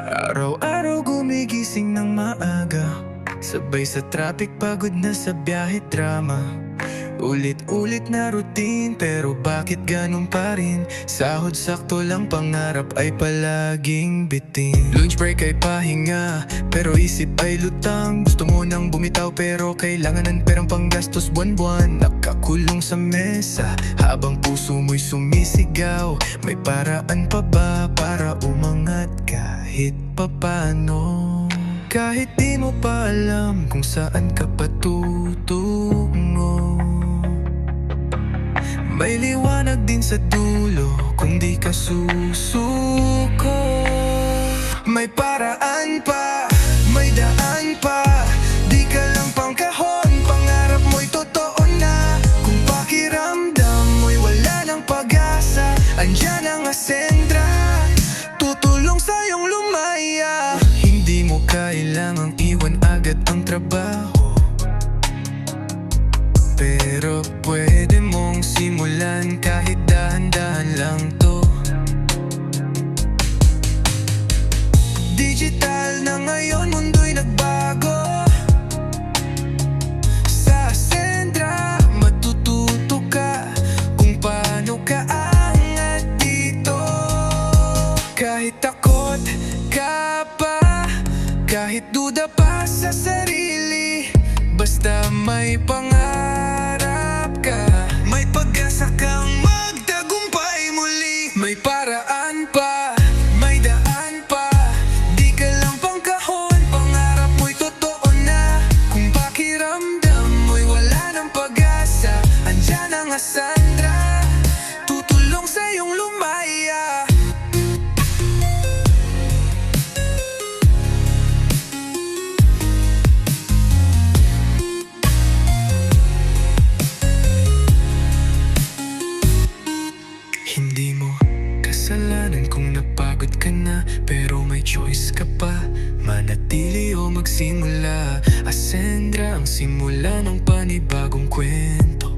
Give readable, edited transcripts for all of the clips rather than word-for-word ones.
Araw-araw gumigising ng maaga, sabay sa traffic, pagod na sa biyahe, drama. Ulit-ulit na routine, pero bakit ganun pa rin? Sahod sakto lang, pangarap ay palaging bitin. Lunch break ay pahinga, pero isip ay lutang. Gusto mo nang bumitaw, pero kailangan ng perang panggastos buwan-buwan. Nakakulong sa mesa, habang puso mo'y sumisigaw. May paraan pa ba para umangat kahit papano? Kahit di mo pa alam kung saan ka patutungo, may liwanag din sa dulo kung di ka susuko. May paraan pa, may daan pa, di ka lang pangkahon, pangarap mo'y totoo na. Kung pakiramdam mo'y wala ng pag-asa, andyan ang Ascendra, tutulong sa'yong lumaya. Hindi mo kailangang iwan agad ang trabaho, pero pwede mong simulan kahit dahan-dahan lang to. Digital na ngayon, mundo'y nagbago. Sa Ascendra, matututo ka kung paano ka aangat dito. Kahit takot ka pa, kahit duda pa sa sarili, basta may pangarap ka, may pag-asa kang magtagumpay muli. May paraan pa, may daan pa, di ka lang pangkahon, pangarap mo'y totoo na. Kung pakiramdam mo'y wala ng pag-asa, andyan ang Ascendra, tutulong sa'yong lumaya. Hindi mo kasalanan kung napagod ka na, pero may choice ka pa, manatili o magsimula. Ascendra ang simula ng panibagong kwento.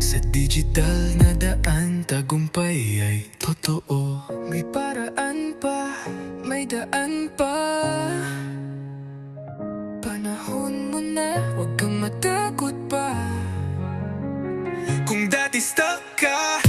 Sa digital na daan, tagumpay ay totoo. May paraan pa, may daan pa, panahon mo na, huwag kang matakot pa. Kung dati stuck ka,